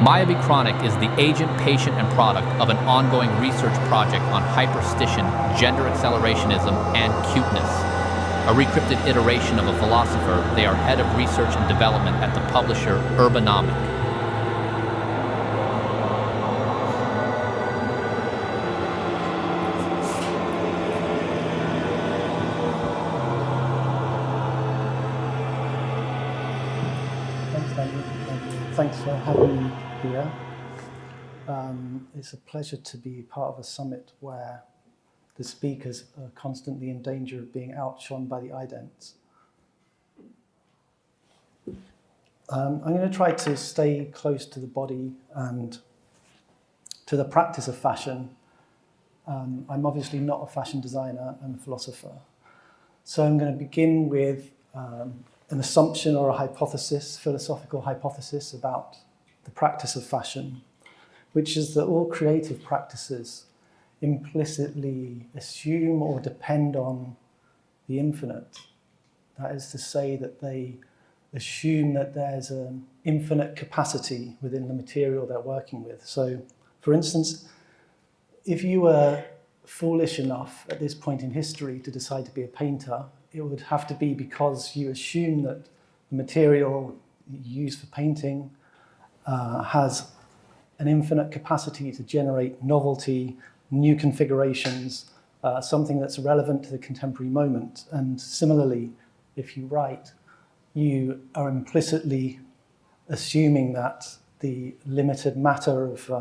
Kronic is the agent, patient, and product of an ongoing research project on hyperstition, gender accelerationism, and cuteness. A recrypted iteration of a philosopher, they are head of research and development at the publisher Urbanomic. Thanks, Daniel. Thanks for having me here. It's a pleasure to be part of a summit where the speakers are constantly in danger of being outshone by the idents. I'm going to try to stay close to the body and to the practice of fashion. I'm obviously not a fashion designer, I'm a philosopher. So I'm going to begin with an assumption or a hypothesis, philosophical hypothesis about the practice of fashion, which is that all creative practices implicitly assume or depend on the infinite. That is to say that they assume that there's an infinite capacity within the material they're working with. So, for instance, if you were foolish enough at this point in history to decide to be a painter, it would have to be because you assume that the material you use for painting has an infinite capacity to generate novelty, new configurations, something that's relevant to the contemporary moment. And similarly, if you write, you are implicitly assuming that the limited matter of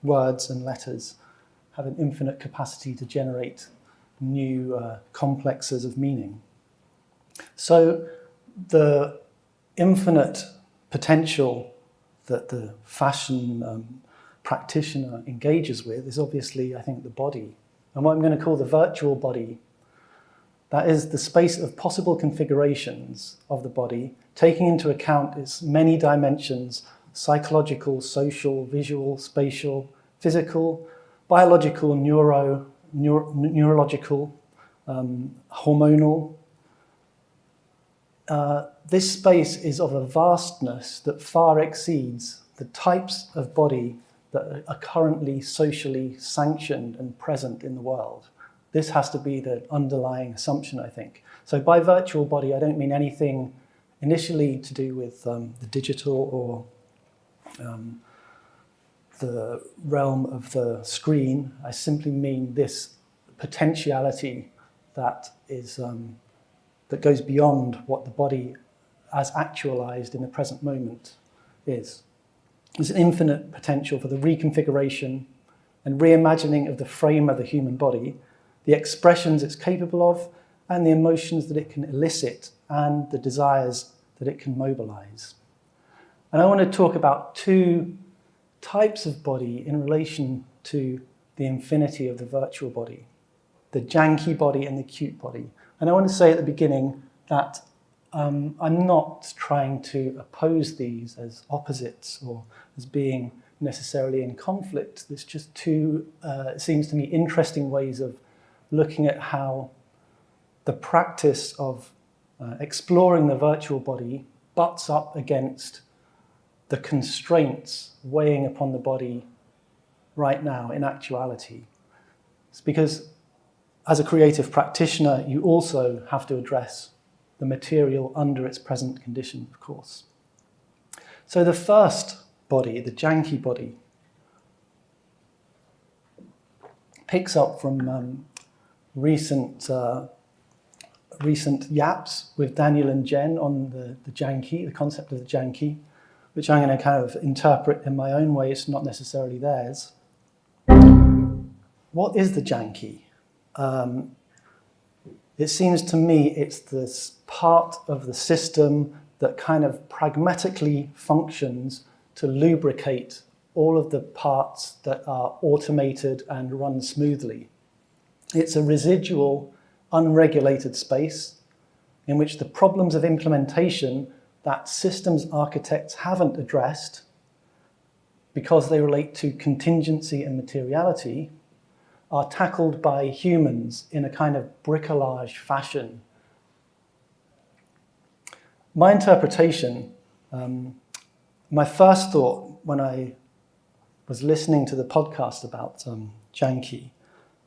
words and letters have an infinite capacity to generate new complexes of meaning. So the infinite potential that the fashion practitioner engages with is obviously, I think, the body. And what I'm going to call the virtual body, that is the space of possible configurations of the body, taking into account its many dimensions: psychological, social, visual, spatial, physical, biological, neurological, hormonal. This space is of a vastness that far exceeds the types of body that are currently socially sanctioned and present in the world. This has to be the underlying assumption, I think. So by virtual body, I don't mean anything initially to do with the digital or the realm of the screen. I simply mean this potentiality that is that goes beyond what the body as actualized in the present moment is. There's an infinite potential for the reconfiguration and reimagining of the frame of the human body, the expressions it's capable of, and the emotions that it can elicit, and the desires that it can mobilize. And I want to talk about two types of body in relation to the infinity of the virtual body: the janky body and the cute body. And I want to say at the beginning that I'm not trying to oppose these as opposites or as being necessarily in conflict. There's just two, it seems to me, interesting ways of looking at how the practice of exploring the virtual body butts up against the constraints weighing upon the body right now in actuality. It's because as a creative practitioner, you also have to address the material under its present condition, of course. So the first body, the janky body, picks up from recent yaps with Daniel and Jen on the janky, the concept of the janky, which I'm going to kind of interpret in my own way. It's not necessarily theirs. What is the janky? It seems to me it's this part of the system that kind of pragmatically functions to lubricate all of the parts that are automated and run smoothly. It's a residual, unregulated space in which the problems of implementation that systems architects haven't addressed, because they relate to contingency and materiality, are tackled by humans in a kind of bricolage fashion. My interpretation, my first thought when I was listening to the podcast about janky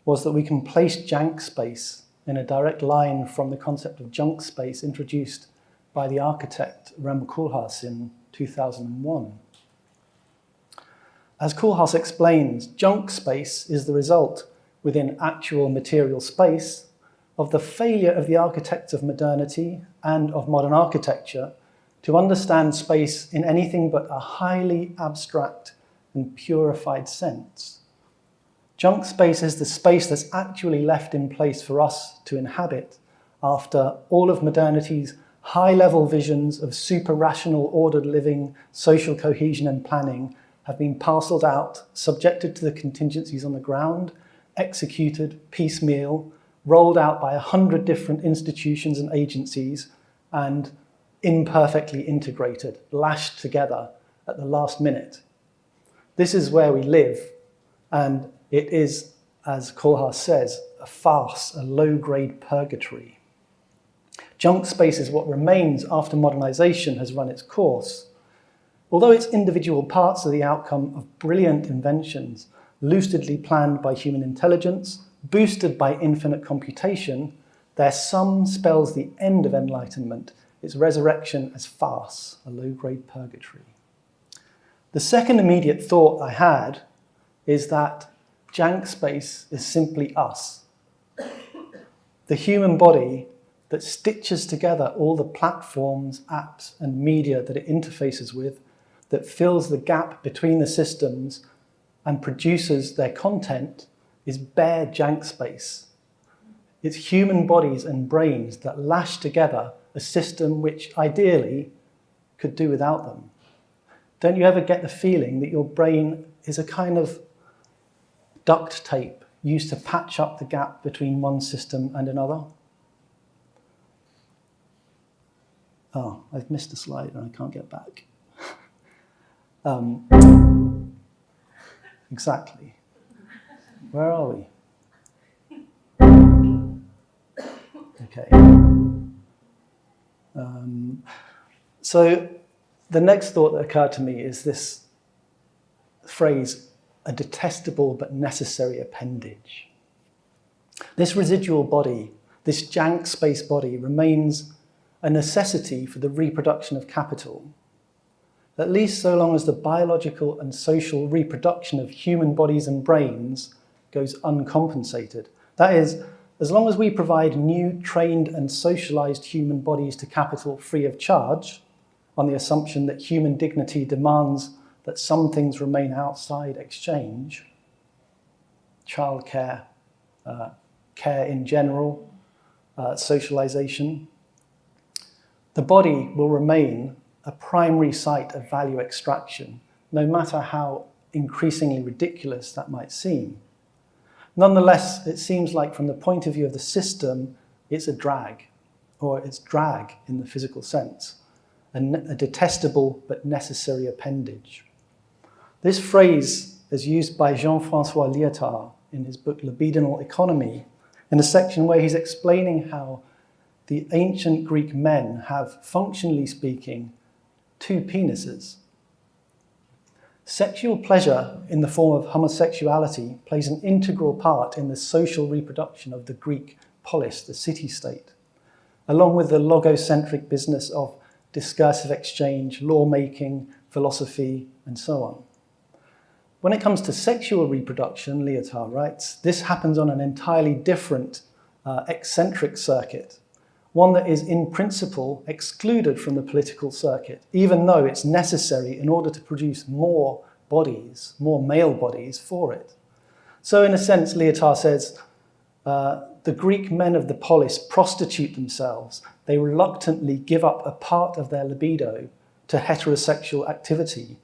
was that we can place jank space in a direct line from the concept of junk space introduced by the architect Rem Koolhaas in 2001. As Koolhaas explains, junk space is the result within actual material space of the failure of the architects of modernity and of modern architecture to understand space in anything but a highly abstract and purified sense. Junk space is the space that's actually left in place for us to inhabit after all of modernity's high-level visions of super-rational, ordered living, social cohesion and planning have been parcelled out, subjected to the contingencies on the ground, executed piecemeal, rolled out by 100 different institutions and agencies, and imperfectly integrated, lashed together at the last minute. This is where we live, and it is, as Koolhaas says, a farce, a low-grade purgatory. Junk space is what remains after modernization has run its course. Although its individual parts are the outcome of brilliant inventions, lucidly planned by human intelligence, boosted by infinite computation, their sum spells the end of enlightenment, its resurrection as farce, a low-grade purgatory. The second immediate thought I had is that jank space is simply us. The human body that stitches together all the platforms, apps, and media that it interfaces with, that fills the gap between the systems and produces their content, is bare jank space. It's human bodies and brains that lash together a system which ideally could do without them. Don't you ever get the feeling that your brain is a kind of duct tape used to patch up the gap between one system and another? Oh, I've missed a slide and I can't get back. Exactly. Where are we? Okay. So the next thought that occurred to me is this phrase, a detestable but necessary appendage. This residual body, this jank space body, remains a necessity for the reproduction of capital, at least so long as the biological and social reproduction of human bodies and brains goes uncompensated. That is, as long as we provide new, trained and socialized human bodies to capital free of charge, on the assumption that human dignity demands that some things remain outside exchange, childcare, care in general, socialization, the body will remain a primary site of value extraction, no matter how increasingly ridiculous that might seem. Nonetheless, it seems like from the point of view of the system, it's a drag, or it's drag in the physical sense, a detestable but necessary appendage. This phrase is used by Jean-François Lyotard in his book Libidinal Economy, in a section where he's explaining how the ancient Greek men have, functionally speaking, two penises. Sexual pleasure in the form of homosexuality plays an integral part in the social reproduction of the Greek polis, the city-state, along with the logocentric business of discursive exchange, lawmaking, philosophy, and so on. When it comes to sexual reproduction, Lyotard writes, this happens on an entirely different eccentric circuit, one that is in principle excluded from the political circuit, even though it's necessary in order to produce more bodies, more male bodies for it. So in a sense, Lyotard says, the Greek men of the polis prostitute themselves. They reluctantly give up a part of their libido to heterosexual activity.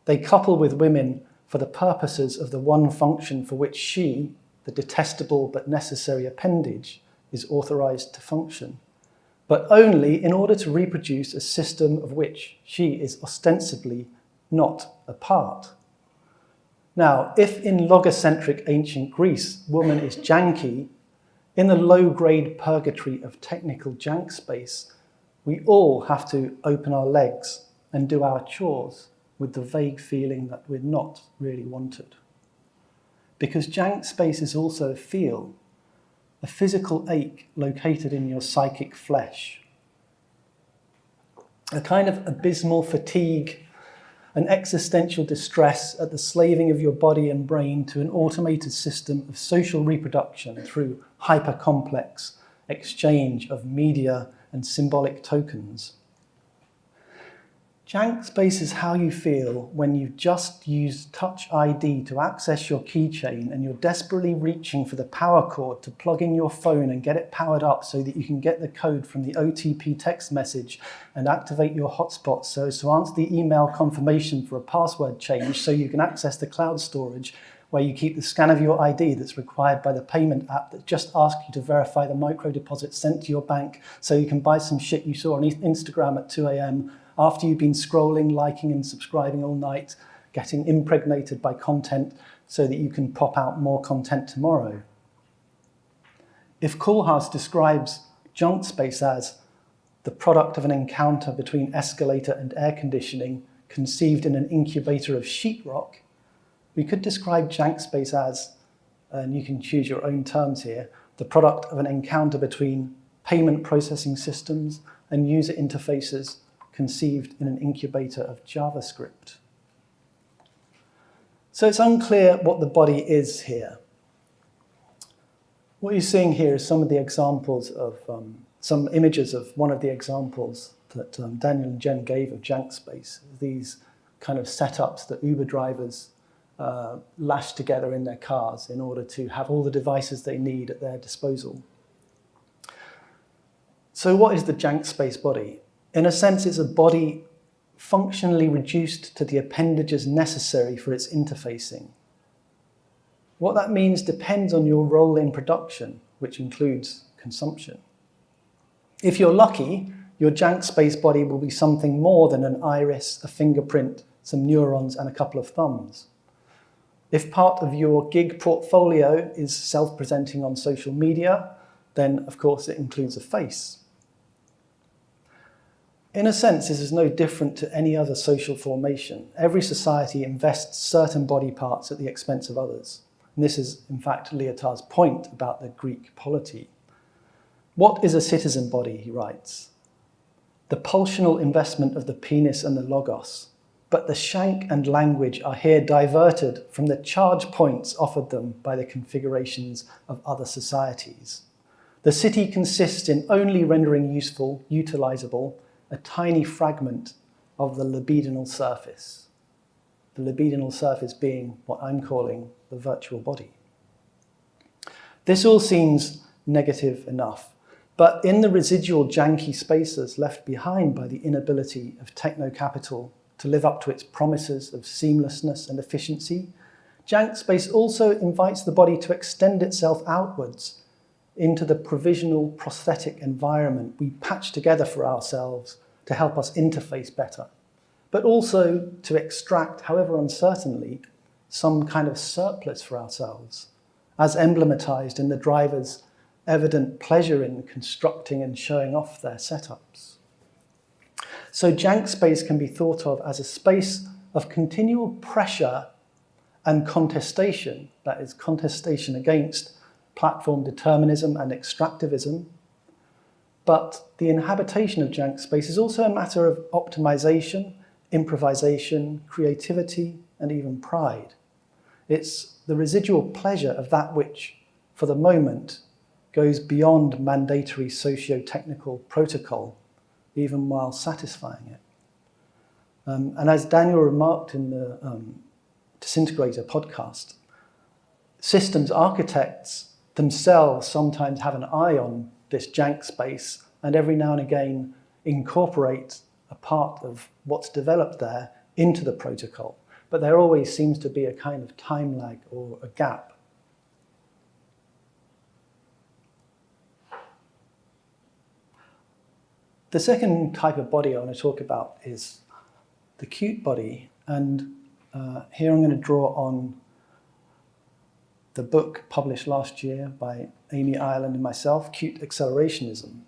They couple with women for the purposes of the one function for which she, the detestable but necessary appendage, is authorized to function, but only in order to reproduce a system of which she is ostensibly not a part. Now, if in logocentric ancient Greece, woman is janky, in the low-grade purgatory of technical jank space, we all have to open our legs and do our chores with the vague feeling that we're not really wanted. Because jank space is also a feel, a physical ache located in your psychic flesh. A kind of abysmal fatigue, an existential distress at the slaving of your body and brain to an automated system of social reproduction through hyper-complex exchange of media and symbolic tokens. Jank space is how you feel when you've just used Touch ID to access your keychain and you're desperately reaching for the power cord to plug in your phone and get it powered up so that you can get the code from the OTP text message and activate your hotspot so as to answer the email confirmation for a password change so you can access the cloud storage where you keep the scan of your ID that's required by the payment app that just asks you to verify the micro deposit sent to your bank so you can buy some shit you saw on Instagram at 2 a.m. after you've been scrolling, liking and subscribing all night, getting impregnated by content so that you can pop out more content tomorrow. If Koolhaas describes junk space as the product of an encounter between escalator and air conditioning conceived in an incubator of sheetrock, we could describe jank space as, and you can choose your own terms here, the product of an encounter between payment processing systems and user interfaces conceived in an incubator of JavaScript. So it's unclear what the body is here. What you're seeing here is some of the examples of, some images of one of the examples that Daniel and Jen gave of jank space, these kind of setups that Uber drivers lash together in their cars in order to have all the devices they need at their disposal. So what is the jank space body? In a sense, it's a body functionally reduced to the appendages necessary for its interfacing. What that means depends on your role in production, which includes consumption. If you're lucky, your jank space body will be something more than an iris, a fingerprint, some neurons, and a couple of thumbs. If part of your gig portfolio is self-presenting on social media, then of course it includes a face. In a sense, this is no different to any other social formation. Every society invests certain body parts at the expense of others. And this is, in fact, Lyotard's point about the Greek polity. What is a citizen body, he writes? The pulsional investment of the penis and the logos. But the shank and language are here diverted from the charge points offered them by the configurations of other societies. The city consists in only rendering useful, utilizable, a tiny fragment of the libidinal surface. The libidinal surface being what I'm calling the virtual body. This all seems negative enough, but in the residual janky spaces left behind by the inability of techno-capital to live up to its promises of seamlessness and efficiency, jank space also invites the body to extend itself outwards into the provisional prosthetic environment we patch together for ourselves to help us interface better, but also to extract, however uncertainly, some kind of surplus for ourselves, as emblematized in the driver's evident pleasure in constructing and showing off their setups. So jank space can be thought of as a space of continual pressure and contestation, that is, contestation against platform determinism and extractivism. But the inhabitation of jank space is also a matter of optimization, improvisation, creativity, and even pride. It's the residual pleasure of that which, for the moment, goes beyond mandatory socio-technical protocol, even while satisfying it. And as Daniel remarked in the Disintegrator podcast, systems architects themselves sometimes have an eye on this jank space and every now and again incorporate a part of what's developed there into the protocol. But there always seems to be a kind of time lag or a gap. The second type of body I want to talk about is the cute body. And here I'm going to draw on the book published last year by Amy Ireland and myself, Cute Accelerationism.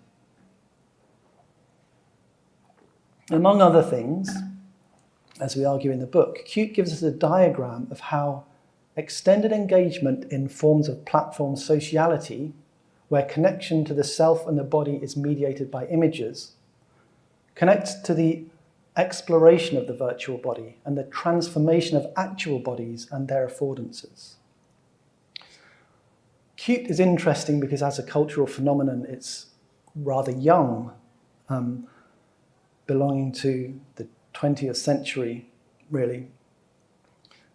Among other things, as we argue in the book, cute gives us a diagram of how extended engagement in forms of platform sociality, where connection to the self and the body is mediated by images, connects to the exploration of the virtual body and the transformation of actual bodies and their affordances. Cute is interesting because as a cultural phenomenon, it's rather young, belonging to the 20th century, really,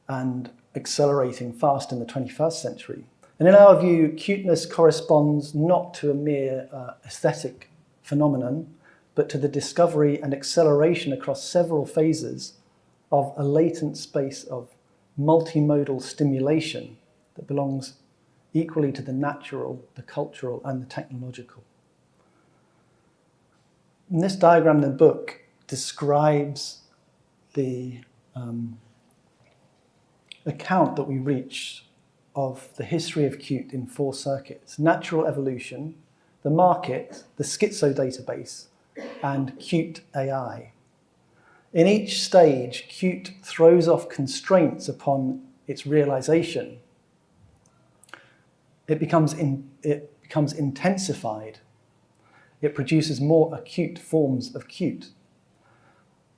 and accelerating fast in the 21st century. And in our view, cuteness corresponds not to a mere aesthetic phenomenon, but to the discovery and acceleration across several phases of a latent space of multimodal stimulation that belongs equally to the natural, the cultural, and the technological. And this diagram in the book describes the account that we reach of the history of cute in 4 circuits: natural evolution, the market, the schizo database, and cute AI. In each stage, cute throws off constraints upon its realization. It becomes intensified. It produces more acute forms of cute.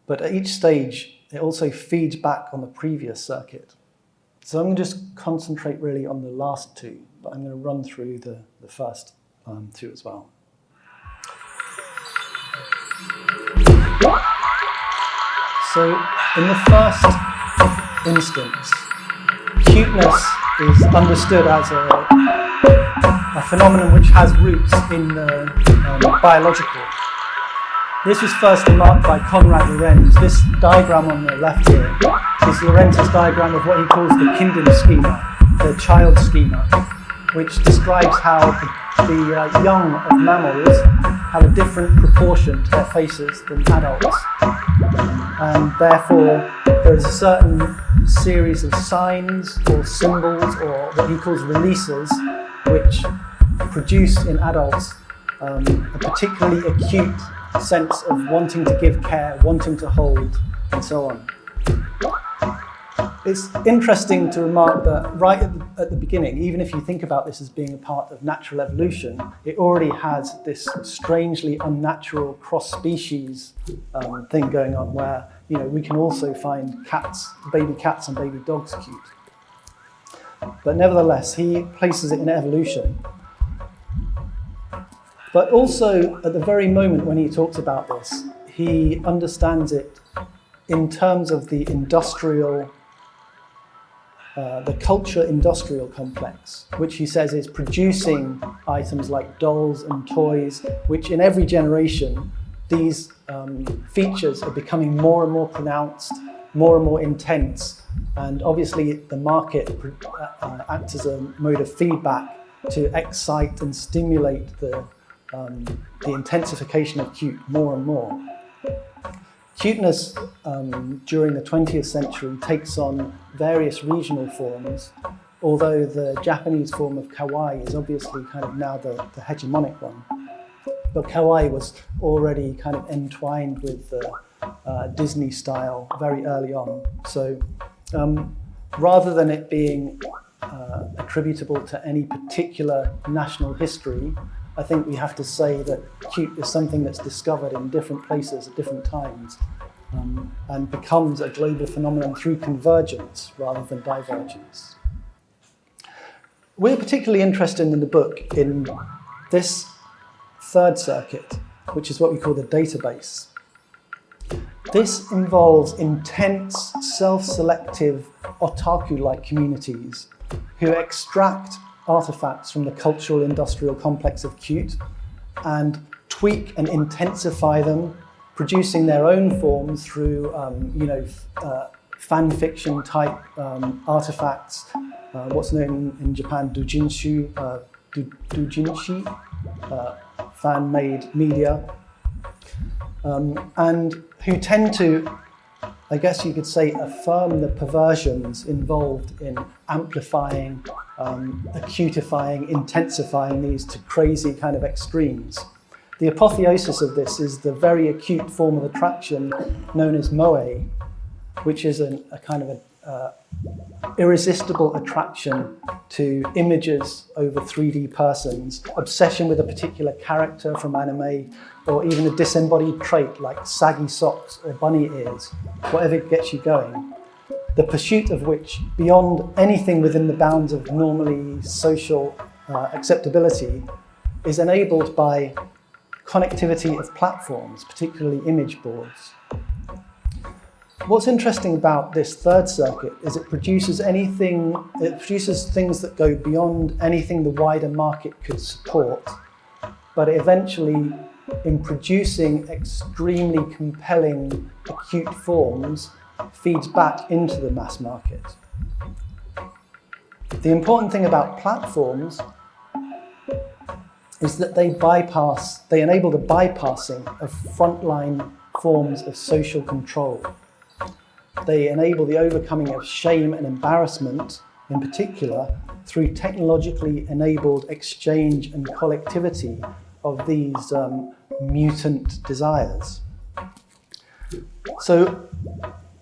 But at each stage, it also feeds back on the previous circuit. So I'm going to just concentrate really on the last 2, but I'm going to run through the first 2 as well. So in the first instance, cuteness is understood as a phenomenon which has roots in the biological. This was first remarked by Konrad Lorenz. This diagram on the left here is Lorenz's diagram of what he calls the Kinder schema, the child schema, which describes how the young of mammals have a different proportion to their faces than adults. And therefore, there is a certain series of signs or symbols or what he calls releases, which produce in adults a particularly acute sense of wanting to give care, wanting to hold, and so on. It's interesting to remark that right at the beginning, even if you think about this as being a part of natural evolution, it already has this strangely unnatural cross-species thing going on where, you know, we can also find cats, baby cats and baby dogs cute. But nevertheless, he places it in evolution. But also, at the very moment when he talks about this, he understands it in terms of the industrial, the culture-industrial complex, which he says is producing items like dolls and toys, which in every generation, these features are becoming more and more pronounced, more and more intense, and obviously the market acts as a mode of feedback to excite and stimulate the intensification of cute more and more. Cuteness during the 20th century takes on various regional forms, although the Japanese form of kawaii is obviously kind of now the hegemonic one. But kawaii was already kind of entwined with the Disney style very early on. So rather than it being attributable to any particular national history, I think we have to say that cute is something that's discovered in different places at different times and becomes a global phenomenon through convergence rather than divergence. We're particularly interested in the book in this 3rd circuit, which is what we call the database. This involves intense, self-selective, otaku-like communities who extract artifacts from the cultural industrial complex of cute and tweak and intensify them, producing their own forms through fan fiction type artifacts, what's known in Japan doujinshi, fan-made media, and who tend to, I guess you could say, affirm the perversions involved in amplifying, acutifying, intensifying these to crazy kind of extremes. The apotheosis of this is the very acute form of attraction known as moe, which is a kind of irresistible attraction to images over 3D persons, obsession with a particular character from anime, or even a disembodied trait like saggy socks or bunny ears, whatever gets you going. The pursuit of which, beyond anything within the bounds of normally social acceptability, is enabled by connectivity of platforms, particularly image boards. What's interesting about this third circuit is it produces things that go beyond anything the wider market could support, but eventually, in producing extremely compelling acute forms, feeds back into the mass market. The important thing about platforms is that they enable the bypassing of frontline forms of social control. They enable the overcoming of shame and embarrassment, in particular, through technologically enabled exchange and collectivity of these mutant desires. So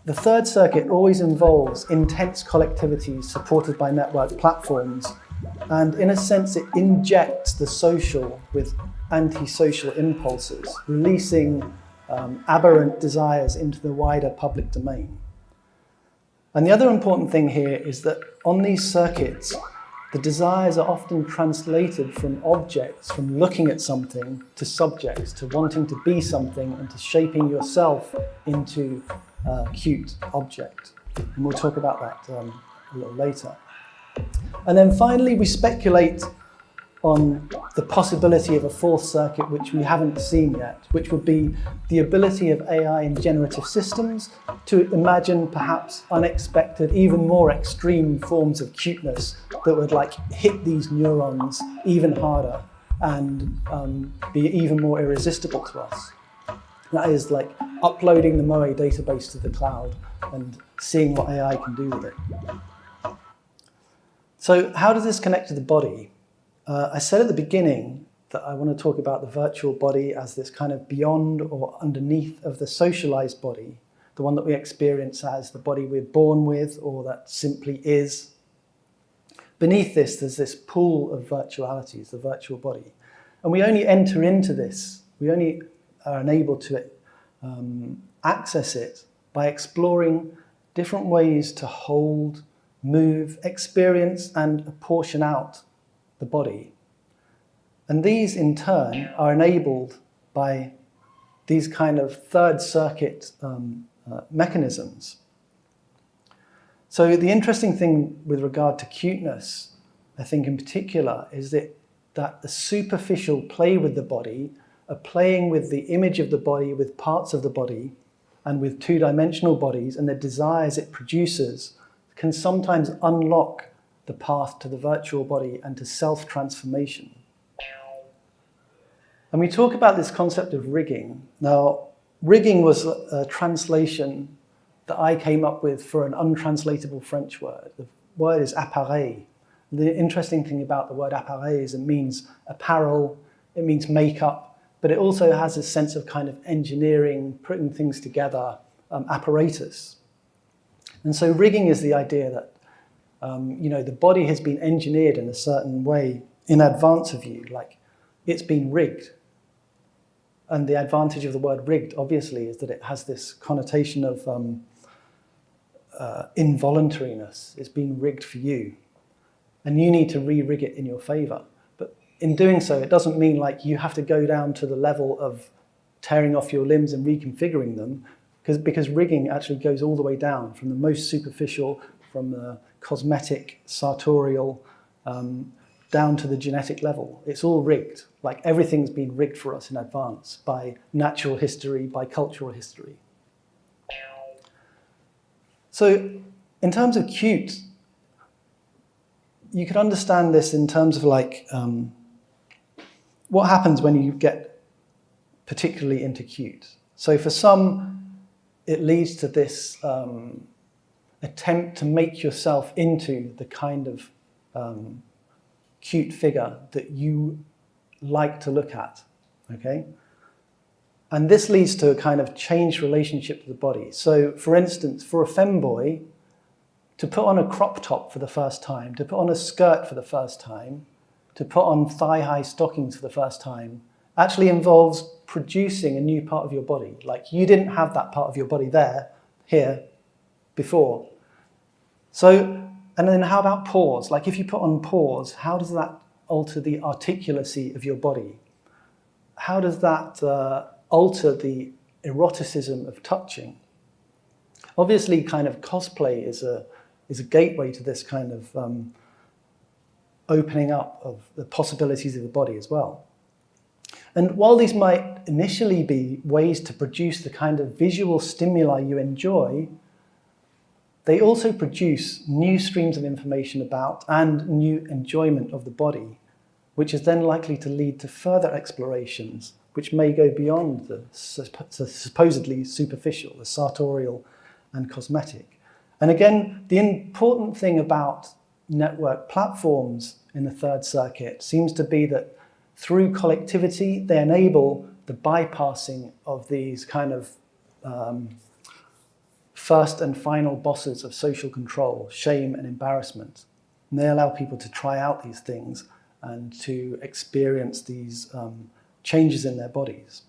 the third circuit always involves intense collectivities supported by network platforms, and in a sense it injects the social with antisocial impulses, releasing aberrant desires into the wider public domain. And the other important thing here is that on these circuits, the desires are often translated from objects, from looking at something, to subjects, to wanting to be something, and to shaping yourself into a cute object. And we'll talk about that a little later. And then finally, we speculate on the possibility of a fourth circuit, which we haven't seen yet, which would be the ability of AI and generative systems to imagine perhaps unexpected, even more extreme forms of cuteness that would hit these neurons even harder and be even more irresistible to us. That is like uploading the Moe database to the cloud and seeing what AI can do with it. So how does this connect to the body? I said at the beginning that I want to talk about the virtual body as this kind of beyond or underneath of the socialized body, the one that we experience as the body we're born with or that simply is. Beneath this, there's this pool of virtualities, the virtual body. And we only enter into this, we only are enabled to access it by exploring different ways to hold, move, experience, and apportion out the body. And these, in turn, are enabled by these kind of third circuit mechanisms. So the interesting thing with regard to cuteness, I think in particular, is that the superficial play with the body, playing with the image of the body, with parts of the body, and with two-dimensional bodies and the desires it produces, can sometimes unlock the path to the virtual body and to self-transformation. And we talk about this concept of rigging. Now, rigging was a translation that I came up with for an untranslatable French word. The word is appareil. The interesting thing about the word appareil is it means apparel, it means makeup, but it also has a sense of kind of engineering, putting things together, apparatus. And so rigging is the idea that the body has been engineered in a certain way in advance of you, like it's been rigged. And the advantage of the word rigged, obviously, is that it has this connotation of involuntariness. It's been rigged for you. And you need to re-rig it in your favor. But in doing so, it doesn't mean like you have to go down to the level of tearing off your limbs and reconfiguring them, because rigging actually goes all the way down from the most superficial, from the cosmetic, sartorial, down to the genetic level. It's all rigged. Like everything's been rigged for us in advance by natural history, by cultural history. So in terms of cute, you could understand this in terms of like what happens when you get particularly into cute. So for some, it leads to this attempt to make yourself into the kind of cute figure that you like to look at, okay? And this leads to a kind of changed relationship to the body. So, for instance, for a femboy, to put on a crop top for the first time, to put on a skirt for the first time, to put on thigh-high stockings for the first time, actually involves producing a new part of your body. Like, you didn't have that part of your body here, before. So, and then how about pause? Like, if you put on pause, how does that alter the articulacy of your body? How does that alter the eroticism of touching? Obviously, kind of cosplay is a gateway to this kind of opening up of the possibilities of the body as well. And while these might initially be ways to produce the kind of visual stimuli you enjoy, they also produce new streams of information about and new enjoyment of the body, which is then likely to lead to further explorations, which may go beyond the supposedly superficial, the sartorial and cosmetic. And again, the important thing about network platforms in the Third Circuit seems to be that through collectivity, they enable the bypassing of these kind of first and final bosses of social control, shame and embarrassment. And they allow people to try out these things and to experience these changes in their bodies.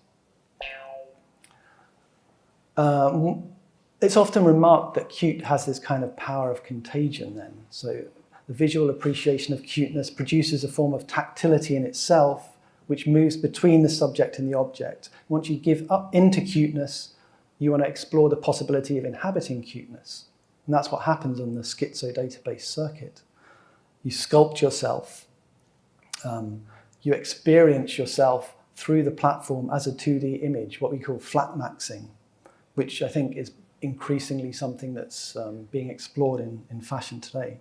It's often remarked that cute has this kind of power of contagion then. So the visual appreciation of cuteness produces a form of tactility in itself, which moves between the subject and the object. Once you give up into cuteness, you want to explore the possibility of inhabiting cuteness. And that's what happens on the schizo database circuit. You sculpt yourself. You experience yourself through the platform as a 2D image, what we call flat maxing, which I think is increasingly something that's being explored in fashion today.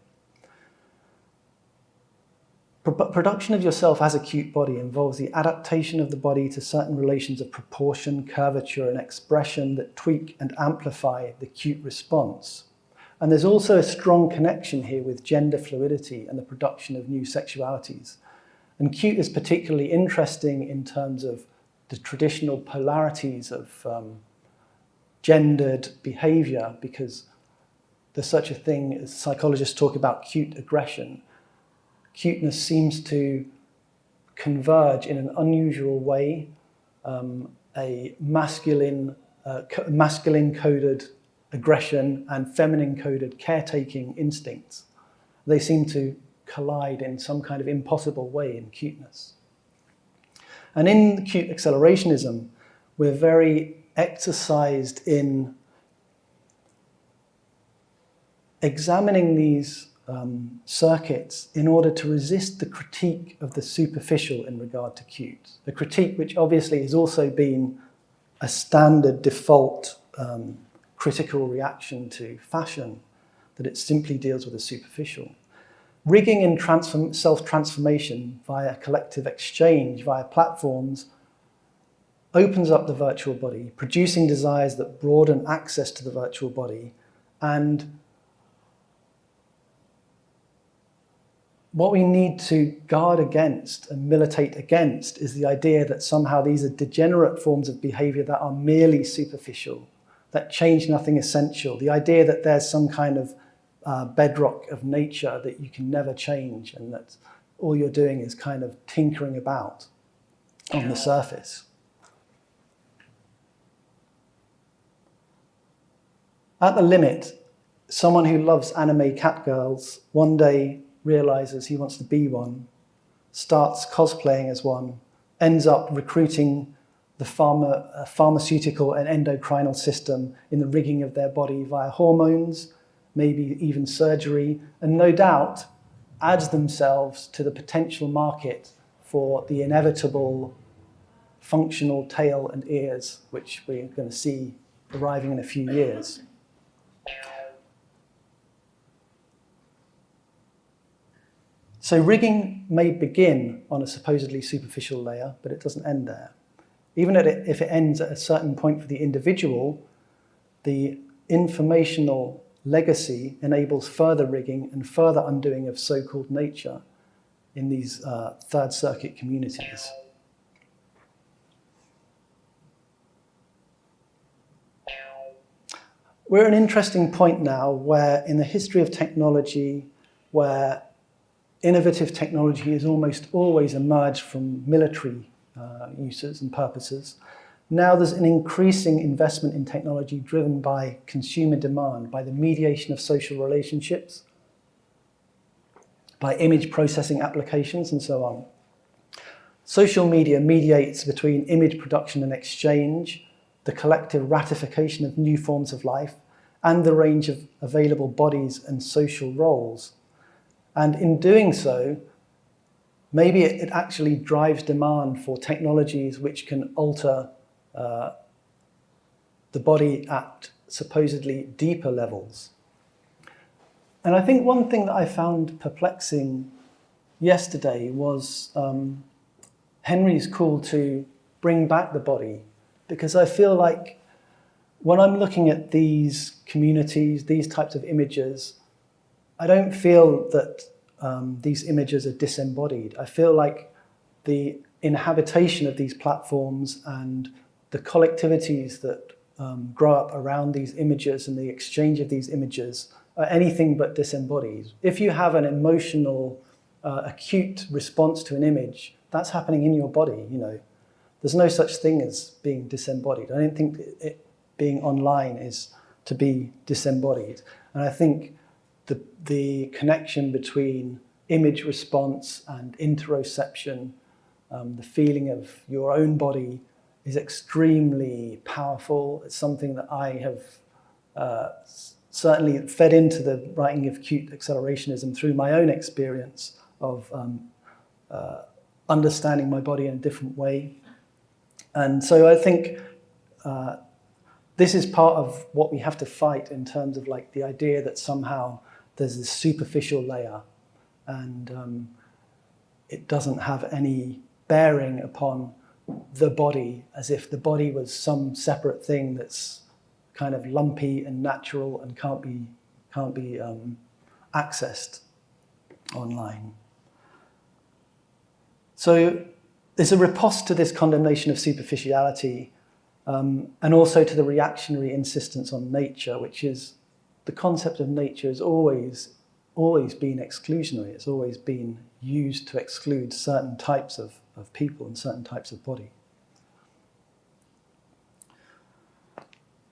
Production of yourself as a cute body involves the adaptation of the body to certain relations of proportion, curvature, and expression that tweak and amplify the cute response. And there's also a strong connection here with gender fluidity and the production of new sexualities. And cute is particularly interesting in terms of the traditional polarities of gendered behavior, because there's such a thing as psychologists talk about cute aggression. Cuteness seems to converge in an unusual way, a masculine-coded aggression and feminine-coded caretaking instincts. They seem to collide in some kind of impossible way in cuteness. And in cute accelerationism, we're very exercised in examining these circuits in order to resist the critique of the superficial in regard to cute. The critique which obviously has also been a standard default critical reaction to fashion, that it simply deals with the superficial. Rigging in self-transformation via collective exchange, via platforms, opens up the virtual body, producing desires that broaden access to the virtual body. And what we need to guard against and militate against is the idea that somehow these are degenerate forms of behavior that are merely superficial, that change nothing essential. The idea that there's some kind of bedrock of nature that you can never change and that all you're doing is kind of tinkering about on the surface. At the limit, someone who loves anime catgirls one day realizes he wants to be one, starts cosplaying as one, ends up recruiting the pharmaceutical and endocrinal system in the rigging of their body via hormones, maybe even surgery, and no doubt adds themselves to the potential market for the inevitable functional tail and ears, which we're going to see arriving in a few years. So rigging may begin on a supposedly superficial layer, but it doesn't end there. Even if it ends at a certain point for the individual, the informational legacy enables further rigging and further undoing of so-called nature in these Third Circuit communities. we're at an interesting point now where in the history of technology, where innovative technology has almost always emerged from military uses and purposes, now there's an increasing investment in technology driven by consumer demand, by the mediation of social relationships, by image processing applications, and so on. Social media mediates between image production and exchange, the collective ratification of new forms of life, and the range of available bodies and social roles. And in doing so, maybe it actually drives demand for technologies which can alter the body at supposedly deeper levels. And I think one thing that I found perplexing yesterday was Henry's call to bring back the body, because I feel like when I'm looking at these communities, these types of images, I don't feel that these images are disembodied. I feel like the inhabitation of these platforms and the collectivities that grow up around these images and the exchange of these images are anything but disembodied. If you have an emotional, acute response to an image, that's happening in your body, you know. There's no such thing as being disembodied. I don't think being online is to be disembodied. And I think the connection between image response and interoception, the feeling of your own body, is extremely powerful. It's something that I have certainly fed into the writing of Cute Accelerationism through my own experience of understanding my body in a different way. And so I think this is part of what we have to fight in terms of like the idea that somehow there's this superficial layer and it doesn't have any bearing upon the body, as if the body was some separate thing that's kind of lumpy and natural and can't be accessed online. So there's a riposte to this condemnation of superficiality and also to the reactionary insistence on nature, which is the concept of nature has always been exclusionary. It's always been used to exclude certain types of people and certain types of body.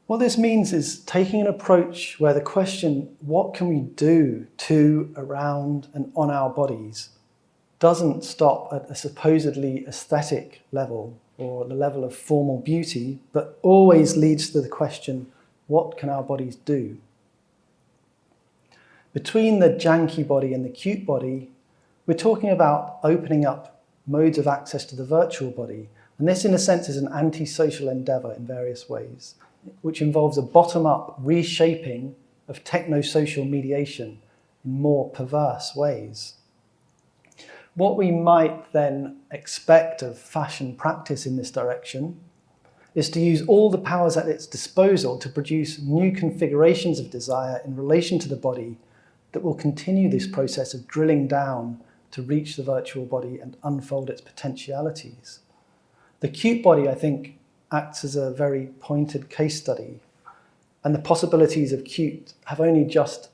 What this means is taking an approach where the question, what can we do to, around, and on our bodies, doesn't stop at a supposedly aesthetic level or the level of formal beauty, but always leads to the question, what can our bodies do? Between the janky body and the cute body, we're talking about opening up modes of access to the virtual body. And this, in a sense, is an anti-social endeavor in various ways, which involves a bottom-up reshaping of techno-social mediation in more perverse ways. What we might then expect of fashion practice in this direction is to use all the powers at its disposal to produce new configurations of desire in relation to the body that will continue this process of drilling down to reach the virtual body and unfold its potentialities. The cute body, I think, acts as a very pointed case study, and the possibilities of cute have only just,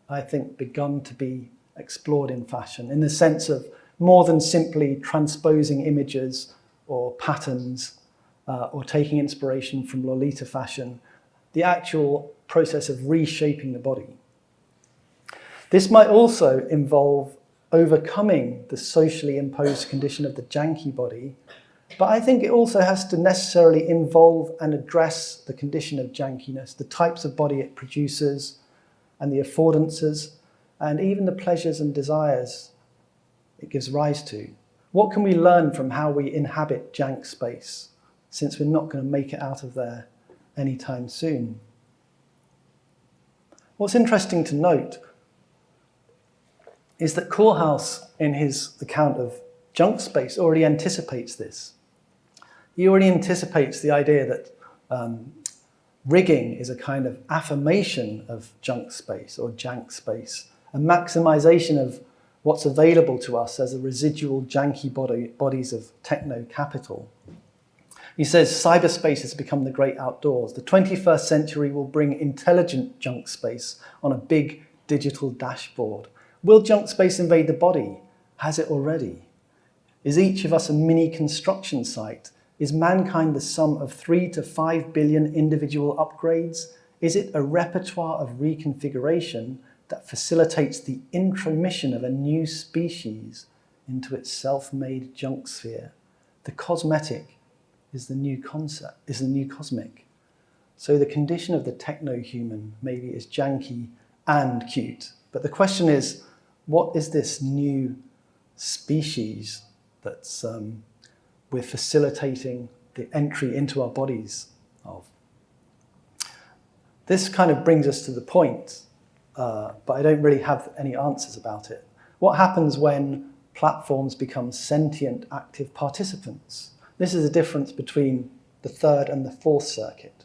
I think, begun to be explored in fashion, in the sense of more than simply transposing images or patterns or taking inspiration from Lolita fashion, the actual process of reshaping the body. This might also involve overcoming the socially imposed condition of the janky body, but I think it also has to necessarily involve and address the condition of jankiness, the types of body it produces, and the affordances, and even the pleasures and desires it gives rise to. What can we learn from how we inhabit jank space, since we're not going to make it out of there anytime soon? What's interesting to note is that Koolhaas, in his account of junk space, already anticipates this. He already anticipates the idea that rigging is a kind of affirmation of junk space or jank space, a maximization of what's available to us as a residual janky bodies of techno-capital. He says, cyberspace has become the great outdoors. The 21st century will bring intelligent junk space on a big digital dashboard. Will junk space invade the body? Has it already? Is each of us a mini construction site? Is mankind the sum of 3 to 5 billion individual upgrades? Is it a repertoire of reconfiguration that facilitates the intromission of a new species into its self-made junk sphere? The cosmetic is the new concept, is the new cosmic. So the condition of the techno-human maybe is janky and cute. But the question is, what is this new species that's we're facilitating the entry into our bodies of? This kind of brings us to the point, but I don't really have any answers about it. What happens when platforms become sentient, active participants? This is the difference between the third and the fourth circuit.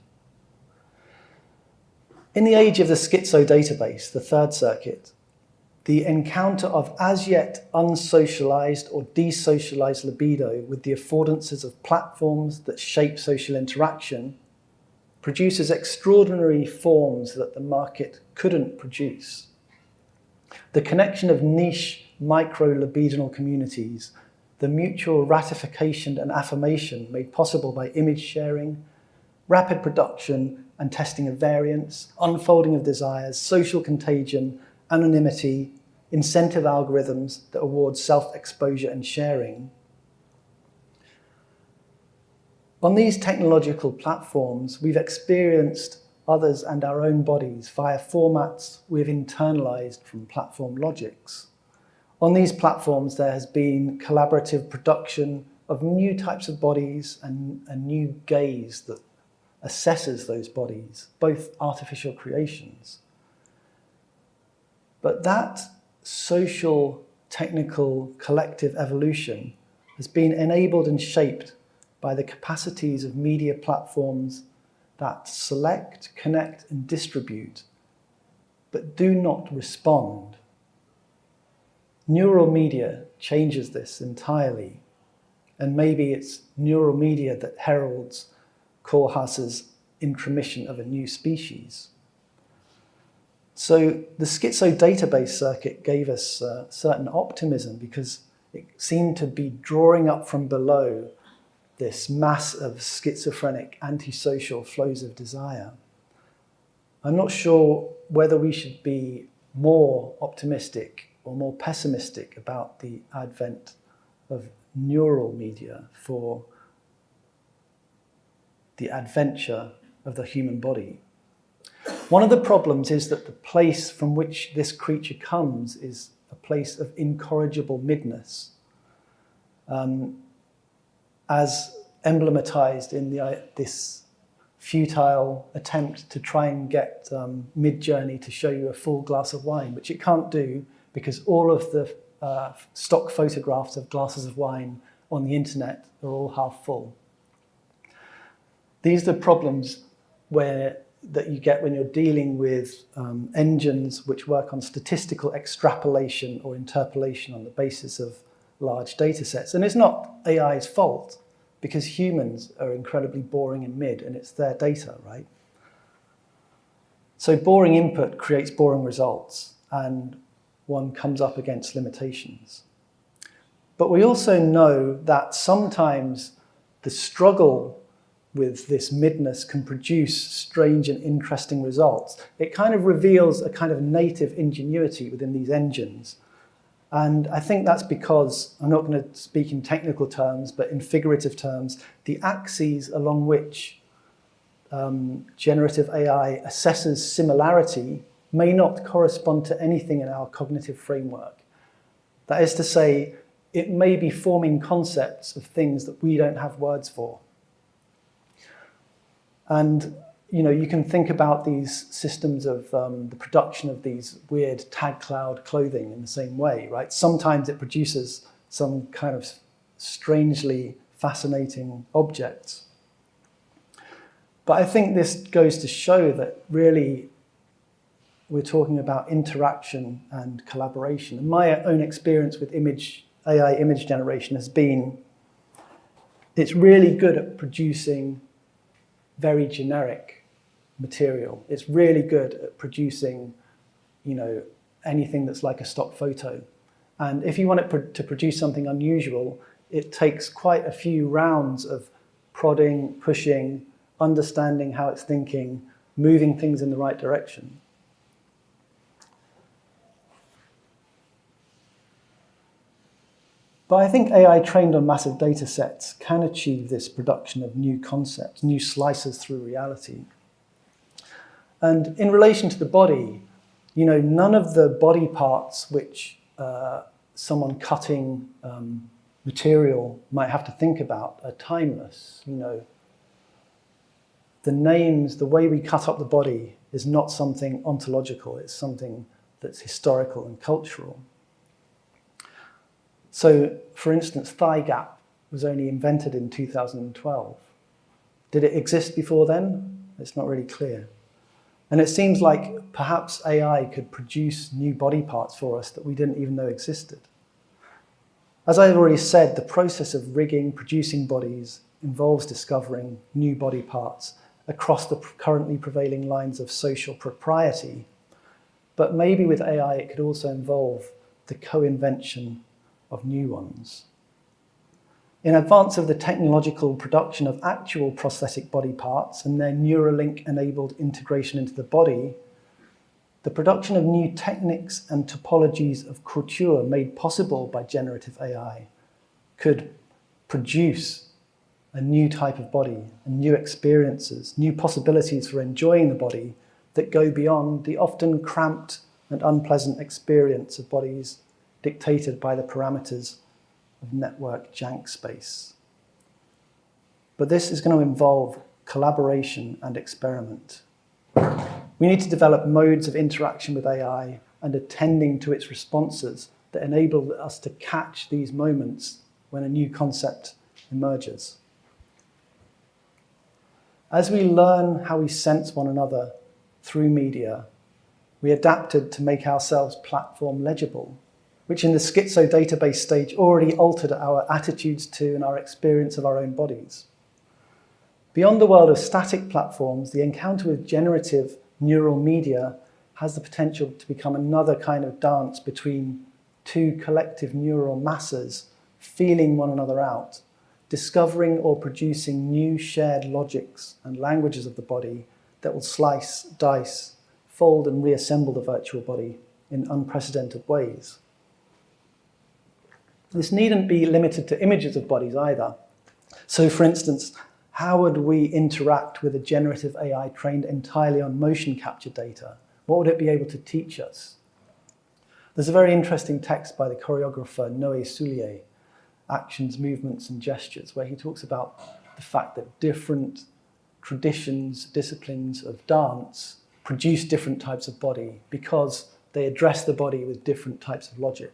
In the age of the schizo database, the third circuit, the encounter of as yet unsocialized or desocialized libido with the affordances of platforms that shape social interaction produces extraordinary forms that the market couldn't produce. The connection of niche micro-libidinal communities, the mutual ratification and affirmation made possible by image sharing, rapid production and testing of variants, unfolding of desires, social contagion, anonymity, incentive algorithms that award self-exposure and sharing. On these technological platforms, we've experienced others and our own bodies via formats we've internalized from platform logics. On these platforms, there has been collaborative production of new types of bodies and a new gaze that assesses those bodies, both artificial creations. But that social, technical, collective evolution has been enabled and shaped by the capacities of media platforms that select, connect, and distribute, but do not respond. Neural media changes this entirely, and maybe it's neural media that heralds Koolhaas's intromission of a new species. So the schizo database circuit gave us certain optimism because it seemed to be drawing up from below this mass of schizophrenic, antisocial flows of desire. I'm not sure whether we should be more optimistic or more pessimistic about the advent of neural media for the adventure of the human body. One of the problems is that the place from which this creature comes is a place of incorrigible midness, as emblematized in this futile attempt to try and get Mid-Journey to show you a full glass of wine, which it can't do because all of the stock photographs of glasses of wine on the internet are all half full. These are the problems that you get when you're dealing with engines which work on statistical extrapolation or interpolation on the basis of large data sets. And it's not AI's fault because humans are incredibly boring and mid and it's their data, right? So boring input creates boring results and one comes up against limitations. But we also know that sometimes the struggle with this midness can produce strange and interesting results. It kind of reveals a kind of native ingenuity within these engines. And I think that's because, I'm not going to speak in technical terms, but in figurative terms, the axes along which generative AI assesses similarity may not correspond to anything in our cognitive framework. That is to say, it may be forming concepts of things that we don't have words for. And you can think about these systems of the production of these weird tag cloud clothing in the same way, right? Sometimes it produces some kind of strangely fascinating objects. But I think this goes to show that really we're talking about interaction and collaboration. And my own experience with AI image generation has been it's really good at producing very generic material. It's really good at producing, anything that's like a stock photo. And if you want it to produce something unusual, it takes quite a few rounds of prodding, pushing, understanding how it's thinking, moving things in the right direction. But I think AI trained on massive data sets can achieve this production of new concepts, new slices through reality. And in relation to the body, none of the body parts which someone cutting material might have to think about are timeless. The names, the way we cut up the body is not something ontological, it's something that's historical and cultural. So, for instance, thigh gap was only invented in 2012. Did it exist before then? It's not really clear. And it seems like perhaps AI could produce new body parts for us that we didn't even know existed. As I've already said, the process of rigging, producing bodies involves discovering new body parts across the currently prevailing lines of social propriety. But maybe with AI, it could also involve the co-invention of new ones. In advance of the technological production of actual prosthetic body parts and their Neuralink-enabled integration into the body, the production of new techniques and topologies of couture made possible by generative AI could produce a new type of body and new experiences, new possibilities for enjoying the body that go beyond the often cramped and unpleasant experience of bodies dictated by the parameters of network jank space. But this is going to involve collaboration and experiment. We need to develop modes of interaction with AI and attending to its responses that enable us to catch these moments when a new concept emerges. As we learn how we sense one another through media, we adapted to make ourselves platform legible, which in the schizo database stage already altered our attitudes to and our experience of our own bodies. Beyond the world of static platforms, the encounter with generative neural media has the potential to become another kind of dance between two collective neural masses feeling one another out, discovering or producing new shared logics and languages of the body that will slice, dice, fold and reassemble the virtual body in unprecedented ways. This needn't be limited to images of bodies either. So for instance, how would we interact with a generative AI trained entirely on motion capture data? What would it be able to teach us? There's a very interesting text by the choreographer Noé Soulier, Actions, Movements and Gestures, where he talks about the fact that different traditions, disciplines of dance produce different types of body because they address the body with different types of logic.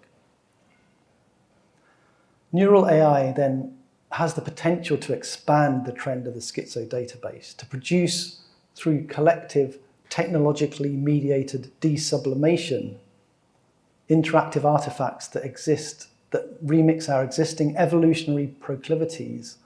Neural AI then has the potential to expand the trend of the schizo database, to produce through collective, technologically mediated desublimation, interactive artifacts that exist, that remix our existing evolutionary proclivities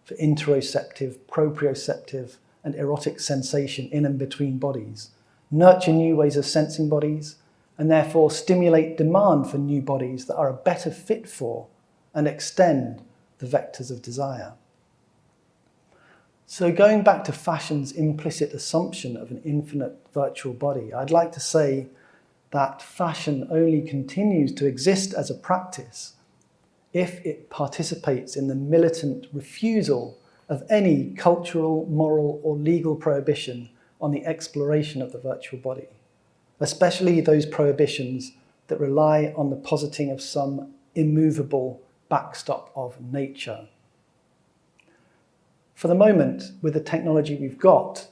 for interoceptive, proprioceptive, and erotic sensation in and between bodies, nurture new ways of sensing bodies, and therefore stimulate demand for new bodies that are a better fit for and extend the vectors of desire. So going back to fashion's implicit assumption of an infinite virtual body, I'd like to say that fashion only continues to exist as a practice if it participates in the militant refusal of any cultural, moral, or legal prohibition on the exploration of the virtual body, especially those prohibitions that rely on the positing of some immovable backstop of nature. For the moment, with the technology we've got,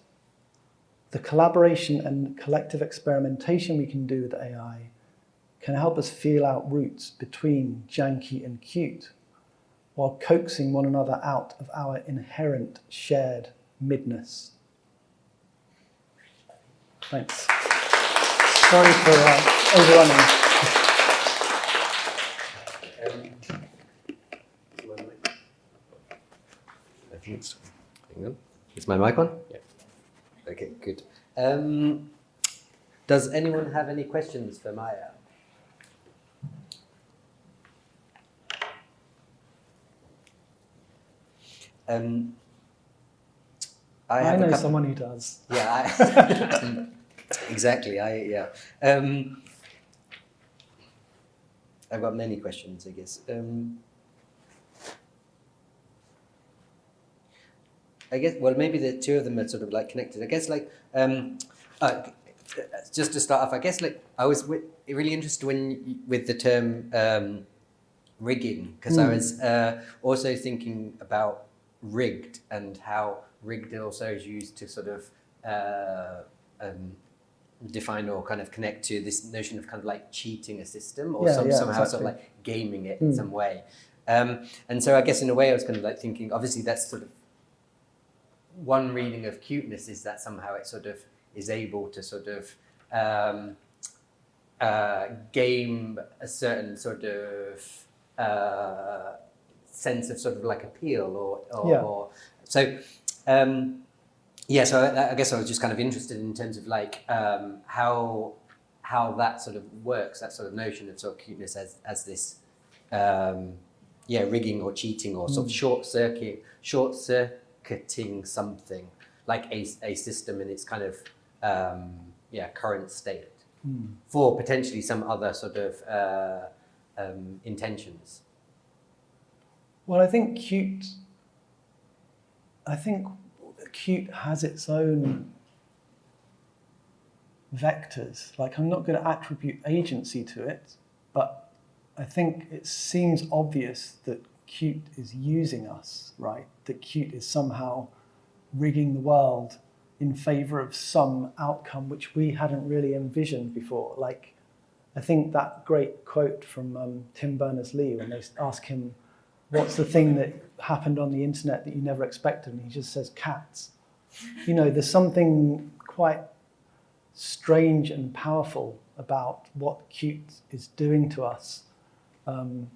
the collaboration and collective experimentation we can do with AI can help us feel out roots between janky and cute, while coaxing one another out of our inherent shared midness. Thanks. Sorry for overrunning. Hang on. Is my mic on? Yeah. Okay, good. Does anyone have any questions for Maya? I know someone who does. Yeah, exactly. I've got many questions, I guess. I guess, well, maybe the two of them are sort of like connected. I guess like, just to start off, I guess like I was really interested with the term rigging, because I was also thinking about rigged and how rigged also is used to sort of define or kind of connect to this notion of kind of like cheating a system or somehow exactly. Sort of like gaming it in some way. And so I guess in a way I was kind of like thinking, obviously that's sort of one reading of cuteness is that somehow it sort of is able to sort of game a certain sort of sense of sort of like appeal or so. So I guess I was just kind of interested in terms of like how that sort of works, that sort of notion of sort of cuteness as this rigging or cheating or sort of short circuiting something like a system in its kind of current state for potentially some other sort of intentions. Well, I think Qt has its own vectors. Like, I'm not going to attribute agency to it, but I think it seems obvious that Qt is using us, right? That Qt is somehow rigging the world in favor of some outcome which we hadn't really envisioned before. Like, I think that great quote from Tim Berners-Lee when they ask him, what's the thing that happened on the internet that you never expected? And he just says, cats. You know, there's something quite strange and powerful about what Qt is doing to us. And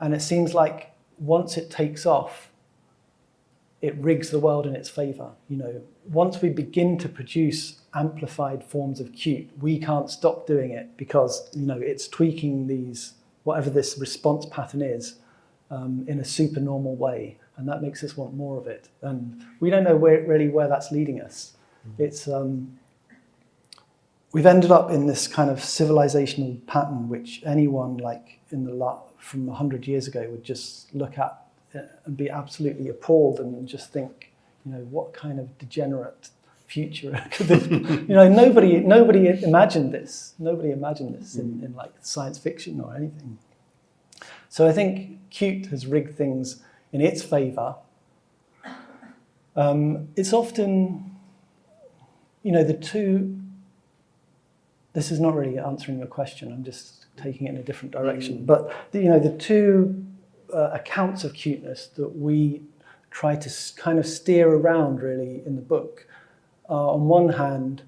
it seems like once it takes off, it rigs the world in its favor. You know, once we begin to produce amplified forms of Qt, we can't stop doing it because, you know, it's tweaking these, whatever this response pattern is, in a super normal way, and that makes us want more of it. And we don't know where that's leading us. It's we've ended up in this kind of civilizational pattern, which anyone like from 100 years ago would just look at and be absolutely appalled and just think, you know, what kind of degenerate future could this be? You know, nobody imagined this. Nobody imagined this in like science fiction or anything. So I think Qt has rigged things in its favor. It's often, you know, this is not really answering your question, I'm just taking it in a different direction. But, you know, the two accounts of cuteness that we try to kind of steer around really in the book are, on one hand,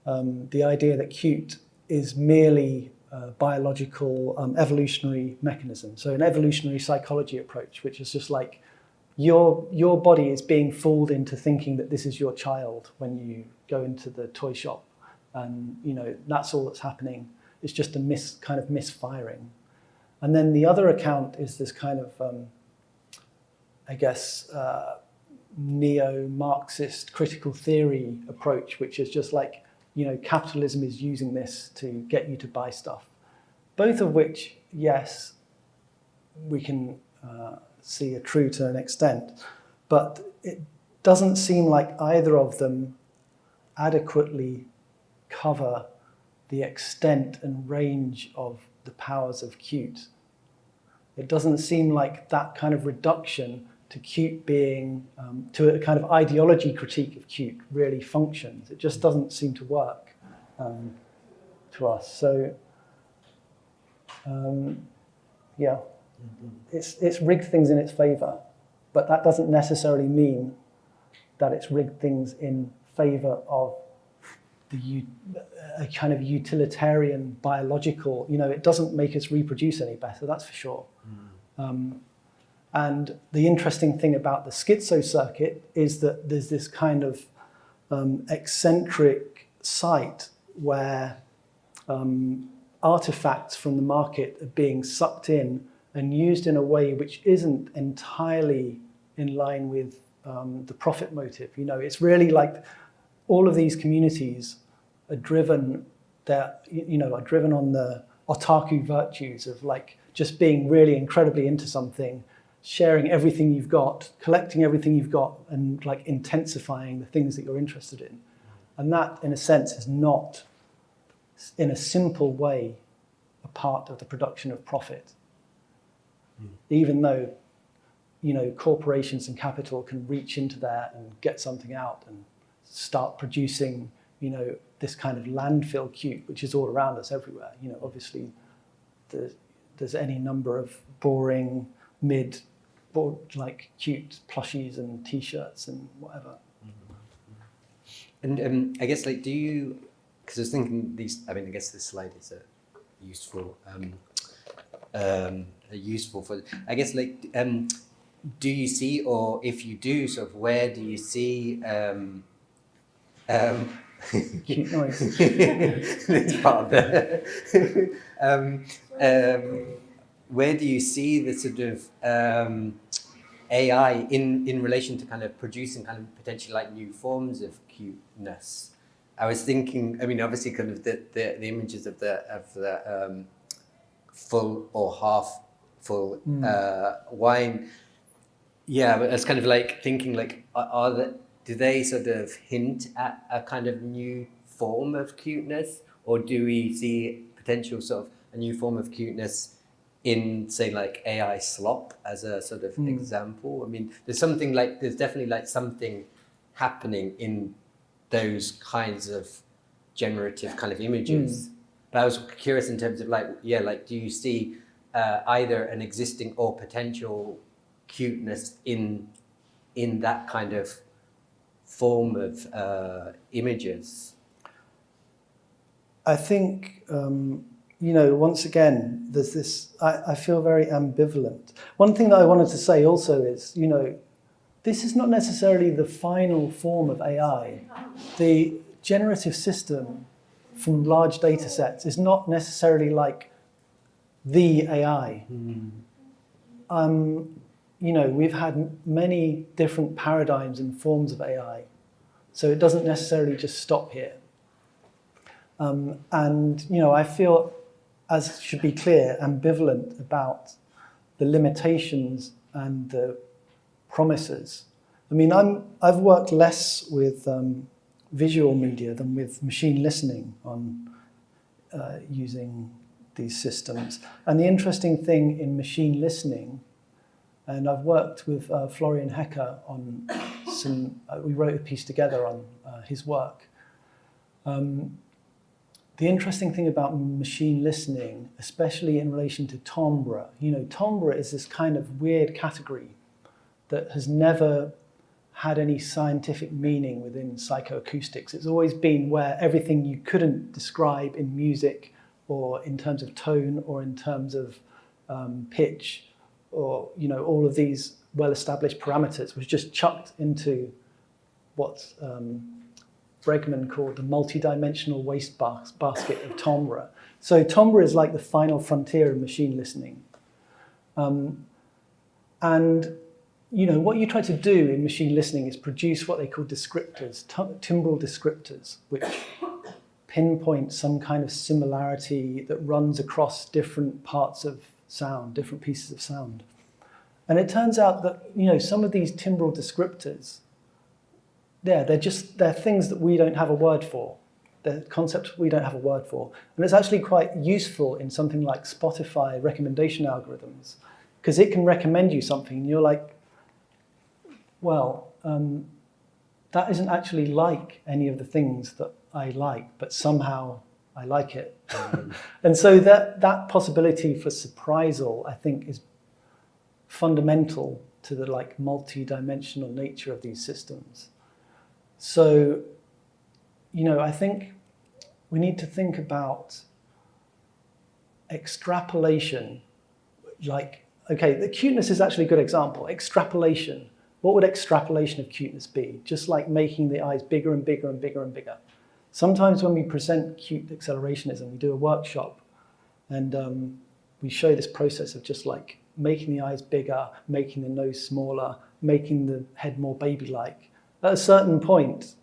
the idea that Qt is merely biological evolutionary mechanism. So an evolutionary psychology approach, which is just like your body is being fooled into thinking that this is your child when you go into the toy shop, and you know that's all that's happening. It's just a kind of misfiring. And then the other account is this kind of neo-Marxist critical theory approach, which is just like, you know, capitalism is using this to get you to buy stuff. Both of which, yes, we can see are true to an extent, but it doesn't seem like either of them adequately cover the extent and range of the powers of Qt. It doesn't seem like that kind of reduction to Qt being, to a kind of ideology critique of Qt really functions. It just doesn't seem to work to us. So, it's rigged things in its favor, but that doesn't necessarily mean that it's rigged things in favor of a kind of utilitarian, biological, you know, it doesn't make us reproduce any better, that's for sure. And the interesting thing about the schizo circuit is that there's this kind of eccentric site where artifacts from the market are being sucked in and used in a way which isn't entirely in line with the profit motive. You know, it's really like all of these communities are driven on the otaku virtues of like just being really incredibly into something, sharing everything you've got, collecting everything you've got, and like intensifying the things that you're interested in. And that, in a sense, is not, in a simple way, a part of the production of profit. Even though, you know, corporations and capital can reach into there and get something out and start producing, you know, this kind of landfill cute, which is all around us everywhere. You know, obviously, there's any number of boring, like cute plushies and T-shirts and whatever. And I guess, like, do you? Because I was thinking these. I mean, I guess this slide is useful. Useful for. I guess, like, do you see, or if you do, sort of, where do you see? Cute noise. It's part of the. Where do you see the sort of AI in relation to kind of producing kind of potentially like new forms of cuteness? I was thinking. I mean, obviously, kind of the images of the full or half full wine. Yeah, but it's kind of like thinking like, do they sort of hint at a kind of new form of cuteness, or do we see potential sort of a new form of cuteness in, say, like AI slop as a sort of example? I mean, there's definitely like something happening in those kinds of generative kind of images. But I was curious in terms of like, do you see either an existing or potential cuteness in that kind of form of images? I think, you know, once again, there's this, I feel very ambivalent. One thing that I wanted to say also is, you know, this is not necessarily the final form of AI. The generative system from large data sets is not necessarily like the AI. You know, we've had many different paradigms and forms of AI, so it doesn't necessarily just stop here. And, you know, I feel, as should be clear, ambivalent about the limitations and the promises. I mean, I've worked less with visual media than with machine listening on using these systems. And the interesting thing in machine listening, and I've worked with Florian Hecker on some, we wrote a piece together on his work. The interesting thing about machine listening, especially in relation to timbre, you know, timbre is this kind of weird category that has never had any scientific meaning within psychoacoustics. It's always been where everything you couldn't describe in music or in terms of tone or in terms of pitch or, you know, all of these well-established parameters was just chucked into what Bregman called the multi-dimensional wastebasket of timbre. So timbre is like the final frontier of machine listening. And, you know, what you try to do in machine listening is produce what they call descriptors, timbral descriptors, which pinpoint some kind of similarity that runs across different parts of sound, different pieces of sound. And it turns out that, you know, some of these timbral descriptors, they're things that we don't have a word for. They're concepts we don't have a word for. And it's actually quite useful in something like Spotify recommendation algorithms, because it can recommend you something and you're like, well, that isn't actually like any of the things that I like, but somehow I like it. And so that possibility for surprisal, I think, is fundamental to the like multi-dimensional nature of these systems. So, you know, I think we need to think about extrapolation, like okay, the cuteness is actually a good example. Extrapolation. What would extrapolation of cuteness be? Just like making the eyes bigger and bigger and bigger and bigger. Sometimes when we present cute accelerationism, we do a workshop and we show this process of just like making the eyes bigger, making the nose smaller, making the head more baby-like. At a certain point,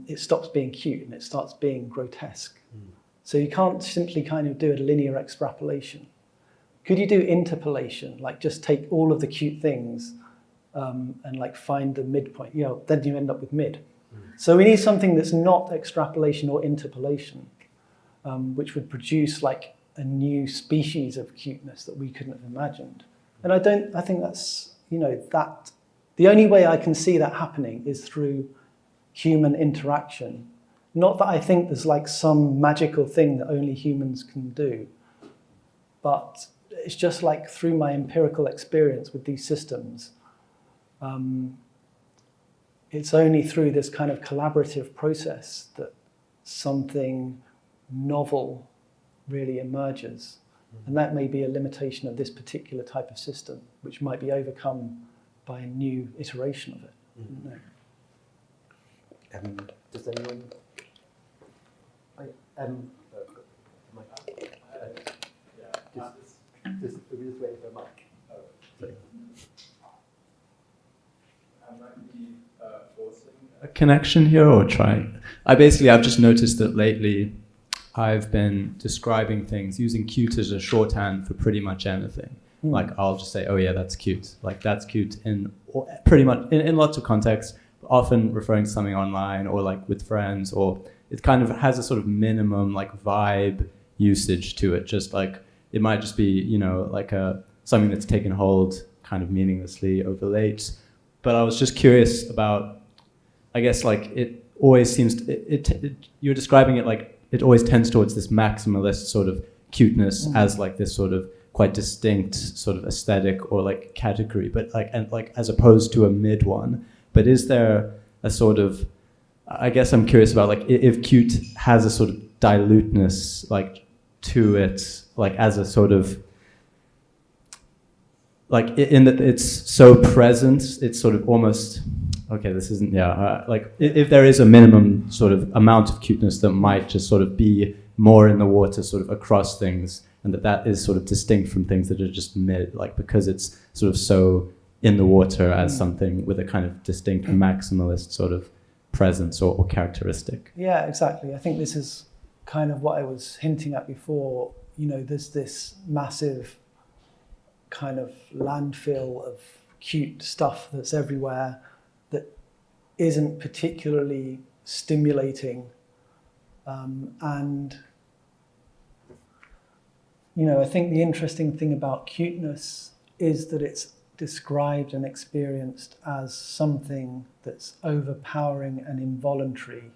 it stops being cute and it starts being grotesque. So you can't simply kind of do a linear extrapolation. Could you do interpolation, like just take all of the cute things and like find the midpoint? You know, then you end up with mid. So we need something that's not extrapolation or interpolation, which would produce like a new species of cuteness that we couldn't have imagined. And I think that's, you know, that the only way I can see that happening is through human interaction. Not that I think there's like some magical thing that only humans can do, but it's just like through my empirical experience with these systems, it's only through this kind of collaborative process that something novel really emerges. And that may be a limitation of this particular type of system, which might be overcome by a new iteration of it. Does anyone? Just waiting for a mic. Sorry. A connection here or try? I've just noticed that lately I've been describing things using cute as a shorthand for pretty much anything. Like I'll just say, oh yeah, that's cute. Like that's cute in pretty much in lots of contexts, often referring to something online or like with friends, or it kind of has a sort of minimum like vibe usage to it. Just like it might just be, you know, like something that's taken hold kind of meaninglessly over late. But I was just curious about, I guess like it always seems, you're describing it like it always tends towards this maximalist sort of cuteness as like this sort of quite distinct sort of aesthetic or like category, but like, and like as opposed to a mid one. But is there a sort of, I guess I'm curious about like if cute has a sort of diluteness like to it, like as a sort of, like in that it's so present, it's sort of almost, okay, this isn't, like if there is a minimum sort of amount of cuteness that might just sort of be more in the water sort of across things, and that is sort of distinct from things that are just mid, like because it's sort of so in the water as something with a kind of distinct maximalist sort of presence or characteristic. Yeah, exactly. I think this is kind of what I was hinting at before. You know, there's this massive kind of landfill of cute stuff that's everywhere that isn't particularly stimulating. And, you know, I think the interesting thing about cuteness is that it's described and experienced as something that's overpowering and involuntary,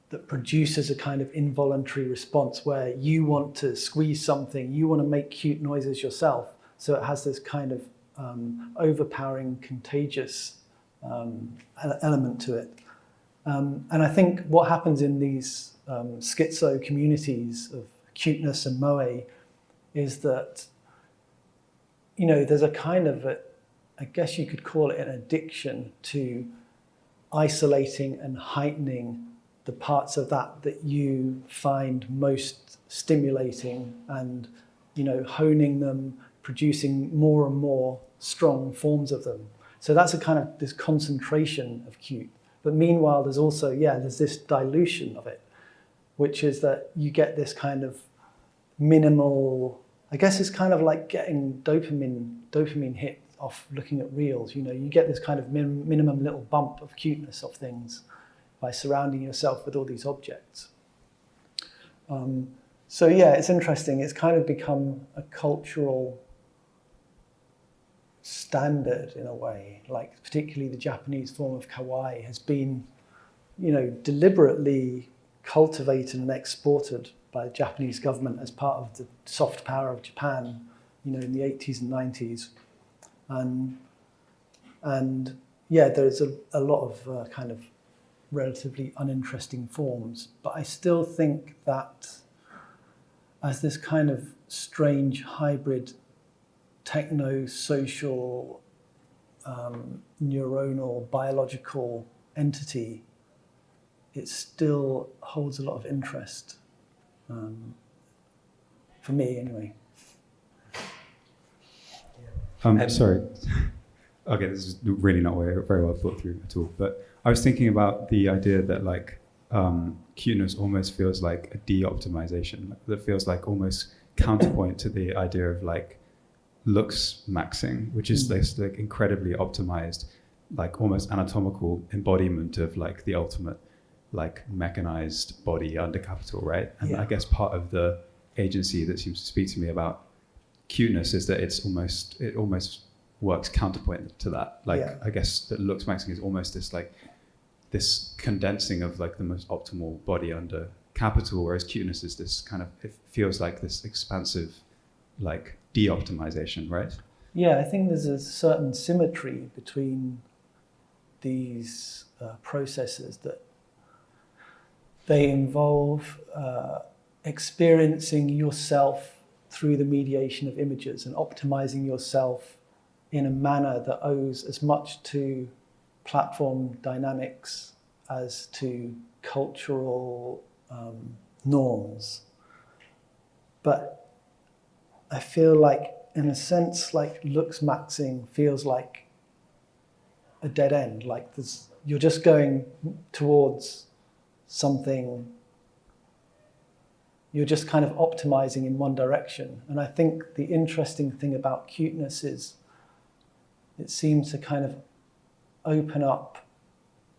that produces a kind of involuntary response where you want to squeeze something, you want to make cute noises yourself. So it has this kind of overpowering, contagious element to it. And I think what happens in these schizo communities of cuteness and moe is that, you know, there's a kind of, I guess you could call it an addiction to isolating and heightening the parts of that you find most stimulating and, you know, honing them, producing more and more strong forms of them. So that's a kind of this concentration of cute. But meanwhile, there's also, there's this dilution of it, which is that you get this kind of minimal, I guess it's kind of like getting dopamine hit off looking at reels. You know, you get this kind of minimum little bump of cuteness of things by surrounding yourself with all these objects. So yeah, it's interesting. It's kind of become a cultural standard in a way, like particularly the Japanese form of kawaii has been, you know, deliberately cultivated and exported by the Japanese government as part of the soft power of Japan, you know, in the 80s and 90s. And yeah, there's a lot of kind of relatively uninteresting forms, but I still think that as this kind of strange hybrid techno-social, neuronal, biological entity, it still holds a lot of interest, for me anyway. Sorry. Okay, this is really not very well thought through at all. But I was thinking about the idea that like cuteness almost feels like a de-optimization. That feels like almost counterpoint to the idea of like looks maxing, which is this like incredibly optimized, like almost anatomical embodiment of like the ultimate like mechanized body under capital, right? And I guess part of the agency that seems to speak to me about cuteness is that it almost works counterpoint to that. Like I guess that looks maxing is almost this like this condensing of like the most optimal body under capital, whereas cuteness is this kind of, it feels like this expansive like de-optimization, right? Yeah, I think there's a certain symmetry between these processes, that they involve experiencing yourself through the mediation of images and optimizing yourself in a manner that owes as much to platform dynamics as to cultural norms. But I feel like, in a sense, like looks maxing feels like a dead end. Like you're just going towards something, you're just kind of optimizing in one direction. And I think the interesting thing about cuteness is it seems to kind of open up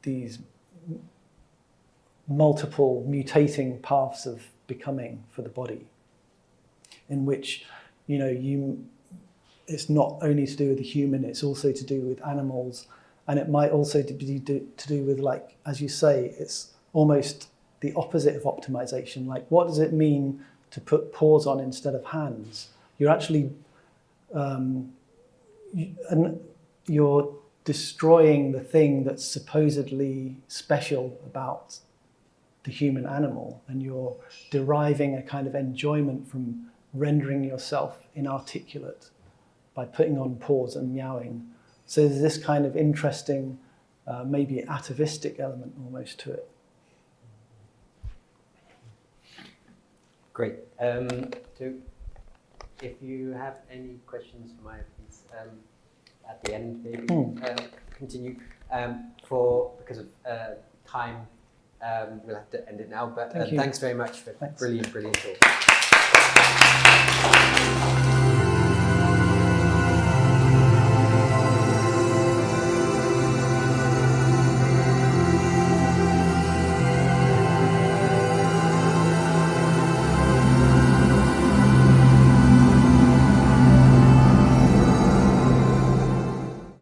these multiple mutating paths of becoming for the body, in which, you know, it's not only to do with the human, it's also to do with animals, and it might also be to do with, like, as you say, it's almost the opposite of optimization. Like, what does it mean to put paws on instead of hands? You're actually, you're destroying the thing that's supposedly special about the human animal, and you're deriving a kind of enjoyment from rendering yourself inarticulate by putting on paws and meowing. So there's this kind of interesting, maybe atavistic element almost to it. Great. So if you have any questions for Maya, please, at the end, maybe continue. Because of time, we'll have to end it now. But thanks very much for brilliant talk.